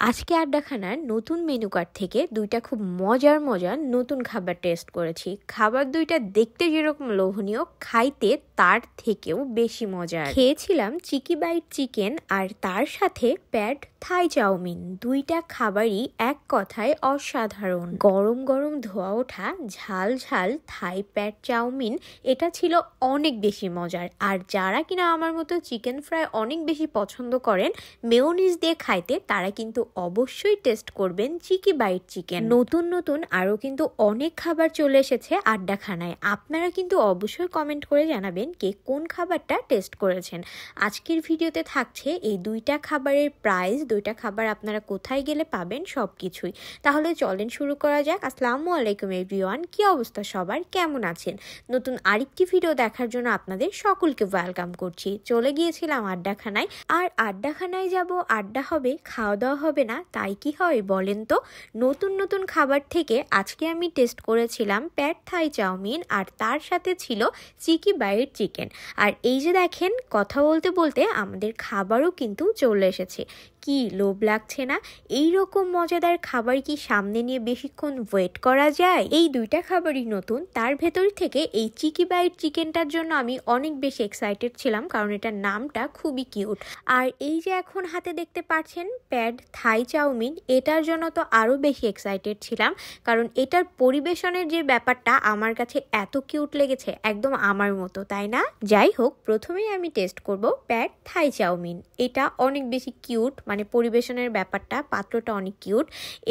আজকে আড্ডাখানার নতুন menu card থেকে দুইটা খুব মজার নতুন খাবার টেস্ট করেছি। খাবার দুইটা দেখতে যেরকম লোভনীয়, খাইতে তার থেকেও বেশি মজার। খেয়েছিলাম চিকি বাইট চিকেন আর তার সাথে প্যাড থাই চাউমিন। দুইটা খাবারই এক কথায় অসাধারণ। গরম গরম ধোয়া ওঠা ঝাল ঝাল থাই প্যাড চাউমিন, এটা ছিল অনেক বেশি মজার। আর যারা কিনা আমার মতো চিকেন ফ্রাই অনেক বেশি পছন্দ করেন মেয়োনিজ দিয়ে খাইতে, তারা কিন্তু অবশ্যই টেস্ট করবেন চিকি বাইট চিকেন। নতুন নতুন আরও কিন্তু অনেক খাবার চলে এসেছে আড্ডাখানায়। আপনারা কিন্তু অবশ্যই কমেন্ট করে জানাবেন কে কোন খাবারটা টেস্ট করেছেন। আজকের ভিডিওতে থাকছে এই দুইটা খাবারের প্রাইস, দুইটা খাবার আপনারা কোথায় গেলে পাবেন সবকিছুই। তাহলে চলেন শুরু করা যাক। আসসালামু আলাইকুম এভরিওয়ান, কি অবস্থা সবার, কেমন আছেন? নতুন আরেকটি ভিডিও দেখার জন্য আপনাদের সকলকে ওয়েলকাম করছি। চলে গিয়েছিলাম আড্ডাখানায়, আর আড্ডাখানায় যাব, আড্ডা হবে, খাওয়া দাওয়া হবে না, তাই কি হয় বলেন তো? নতুন নতুন খাবার থেকে আজকে আমি টেস্ট করেছিলাম প্যাড থাই চাউমিন, আর তার সাথে ছিল চিকি বাইট চিকেন। আর এই যে দেখেন, কথা বলতে বলতে আমাদের খাবারও কিন্তু চলে এসেছে। কি লোভ লাগছে না? এই রকম মজাদার খাবার কি সামনে নিয়ে বেশিক্ষণ ওয়েট করা যায়? এই দুইটা খাবারই নতুন, তার ভেতর থেকে এই চিকি বাইট চিকেনটার জন্য আমি অনেক বেশি এক্সাইটেড ছিলাম, কারণ এটার নামটা খুবই কিউট। আর এই যে এখন হাতে দেখতে পাচ্ছেন প্যাড থাই চাউমিন, এটার জন্য তো আরও বেশি এক্সাইটেড ছিলাম, কারণ এটার পরিবেশনের যে ব্যাপারটা আমার কাছে এত কিউট লেগেছে, একদম আমার মতো, তাই না? যাই হোক, প্রথমেই আমি টেস্ট করব প্যাড থাই চাউমিন। এটা অনেক বেশি কিউট, মানে পরিবেশনের ব্যাপারটা, পাত্রটা অনেক কিউট।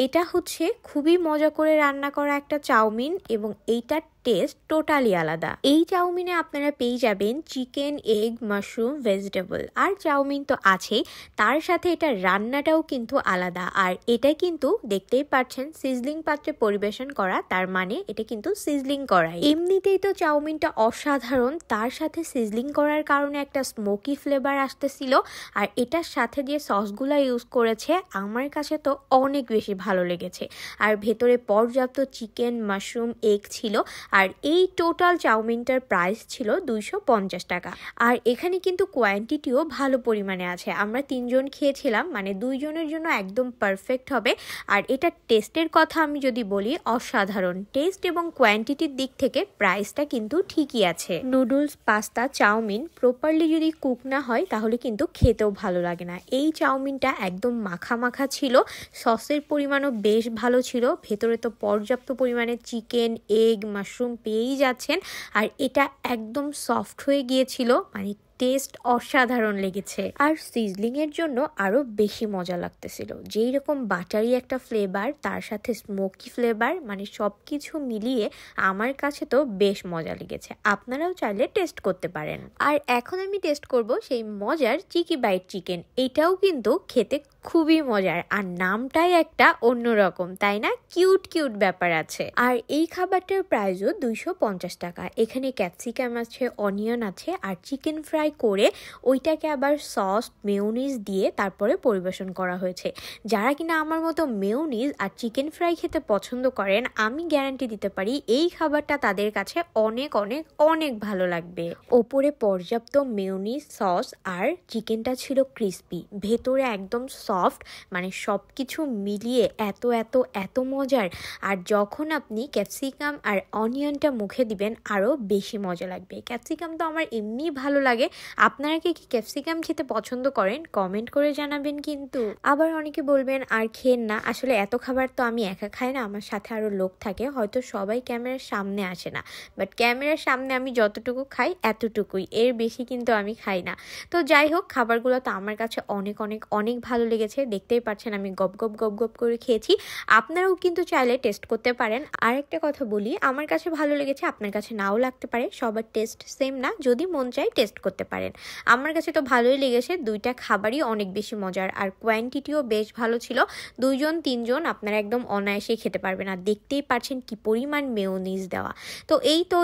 এটা হচ্ছে খুবই মজা করে রান্না করা একটা চাউমিন, এবং এইটার টেস্ট টোটালি আলাদা। এই চাউমিনে আপনারা পেয়ে যাবেন চিকেন, এগ, মাশরুম, ভেজিটেবল, আর চাউমিন তো আছেই, তার সাথে এটা রান্নাটাও কিন্তু আলাদা। আর এটা কিন্তু দেখতেই পাচ্ছেন সিজলিং পাত্রে পরিবেশন করা, তার মানে এটা কিন্তু সিজলিং করাই। এমনিতেই তো চাউমিনটা অসাধারণ, তার সাথে সিজলিং করার কারণে একটা স্মোকি ফ্লেভার আসতেছিল। আর এটার সাথে যে সসগুলা ইউজ করেছে আমার কাছে তো অনেক বেশি ভালো লেগেছে। আর ভেতরে পর্যাপ্ত চিকেন, মাশরুম, এগ ছিল। আর এই টোটাল চাউমিনটার প্রাইস ছিল 250 টাকা। আর এখানে কিন্তু কোয়ান্টিটিও ভালো পরিমাণে আছে। আমরা 3 জন খেয়েছিলাম, মানে 2 জনের জন্য একদম পারফেক্ট হবে। আর এটা টেস্টের কথা আমি যদি বলি, অসাধারণ টেস্ট, এবং কোয়ান্টিটির দিক থেকে প্রাইসটা কিন্তু ঠিকই আছে। নুডলস, পাস্তা, চাউমিন প্রপারলি যদি কুক না হয় তাহলে কিন্তু খেতেও ভালো লাগে না। এই চাউমিনটা একদম মাখা মাখা ছিল, সসের পরিমাণও বেশ ভালো ছিল। ভেতরে তো পর্যাপ্ত পরিমাণে চিকেন, এগ, মাশরুম পেয়েই যাচ্ছেন। আর এটা একদম সফট হয়ে গিয়েছিল, মানে টেস্ট অসাধারণ লেগেছে। আর সিজলিং এর জন্য আরো বেশি মজা লাগতেছিল। যেই রকম বাটারি একটা ফ্লেভার, তার সাথে স্মোকি ফ্লেভার, মানে সবকিছু মিলিয়ে আমার কাছে তো বেশ মজা লেগেছে। আপনারাও চাইলে টেস্ট করতে পারেন। আর এখন আমি টেস্ট করব সেই মজার চিকি বাইট চিকেন। এটাও কিন্তু খেতে খুবই মজার, আর নামটাই একটা অন্যরকম, তাই না? কিউট কিউট ব্যাপার আছে। আর এই খাবারটার প্রাইসও 250 টাকা। এখানে ক্যাপসিকাম আছে, অনিয়ন আছে, আর চিকেন ফ্রাই করে ওইটাকে আবার সস, মেয়োনিজ দিয়ে তারপরে পরিবেশন করা হয়েছে। যারা কিনা আমার মতো মেয়োনিজ আর চিকেন ফ্রাই খেতে পছন্দ করেন, আমি গ্যারান্টি দিতে পারি এই খাবারটা তাদের কাছে অনেক অনেক অনেক ভালো লাগবে। ওপরে পর্যাপ্ত মেয়োনিজ, সস, আর চিকেনটা ছিল ক্রিস্পি, ভেতরে একদম সফট, মানে সব কিছু মিলিয়ে এত এত এত মজার। আর যখন আপনি ক্যাপসিকাম আর অনিয়নটা মুখে দিবেন আরও বেশি মজা লাগবে। ক্যাপসিকাম তো আমার এমনি ভালো লাগে। আপনারা কি ক্যাপসিকাম খেতে পছন্দ করেন? কমেন্ট করে জানাবেন কিন্তু। আবার অনেকে বলবেন আর খেন না, আসলে এত খাবার তো আমি একা খাই না, আমার সাথে আরও লোক থাকে, হয়তো সবাই ক্যামেরার সামনে আসে না, বাট ক্যামেরার সামনে আমি যতটুকু খাই এতটুকুই, এর বেশি কিন্তু আমি খাই না। তো যাই হোক, খাবারগুলো তো আমার কাছে অনেক অনেক অনেক ভালো লেগেছে। দেখতেই পাচ্ছেন আমি গপ গপ গপ গপ করে খেয়েছি। আপনারাও কিন্তু চাইলে টেস্ট করতে পারেন। আর একটা কথা বলি, আমার কাছে ভালো লেগেছে, আপনার কাছে নাও লাগতে পারে, সবার টেস্ট সেম না, যদি মন চায় টেস্ট করতে পারেন। আমার কাছে তো ভালোই লেগেছে, দুইটা খাবারই অনেক বেশি মজার, আর কোয়ান্টিটিও বেশ ভালো ছিল। 2 জন 3 জন আপনারা একদম অনায়াসে খেতে পারবেন। আর দেখতেই পাচ্ছেন কি পরিমাণ মেয়োনিজ দেওয়া। তো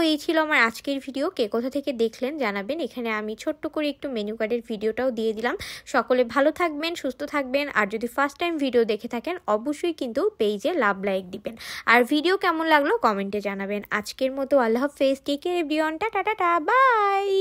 এই ছিল আমার আজকের ভিডিও। কে কোথা থেকে দেখলেন জানাবেন। এখানে আমি ছোট্ট করে একটু মেনু কার্ডের ভিডিওটাও দিয়ে দিলাম। সকলে ভালো থাকবেন, সুস্থ থাকবেন। আর যদি ফার্স্ট টাইম ভিডিও দেখে থাকেন অবশ্যই কিন্তু পেজে লাভ লাইক দিবেন। আর ভিডিও কেমন লাগলো কমেন্টে জানাবেন। আজকের মতো আল্লাহ হাফেজ, take care everyone, tata tata, by.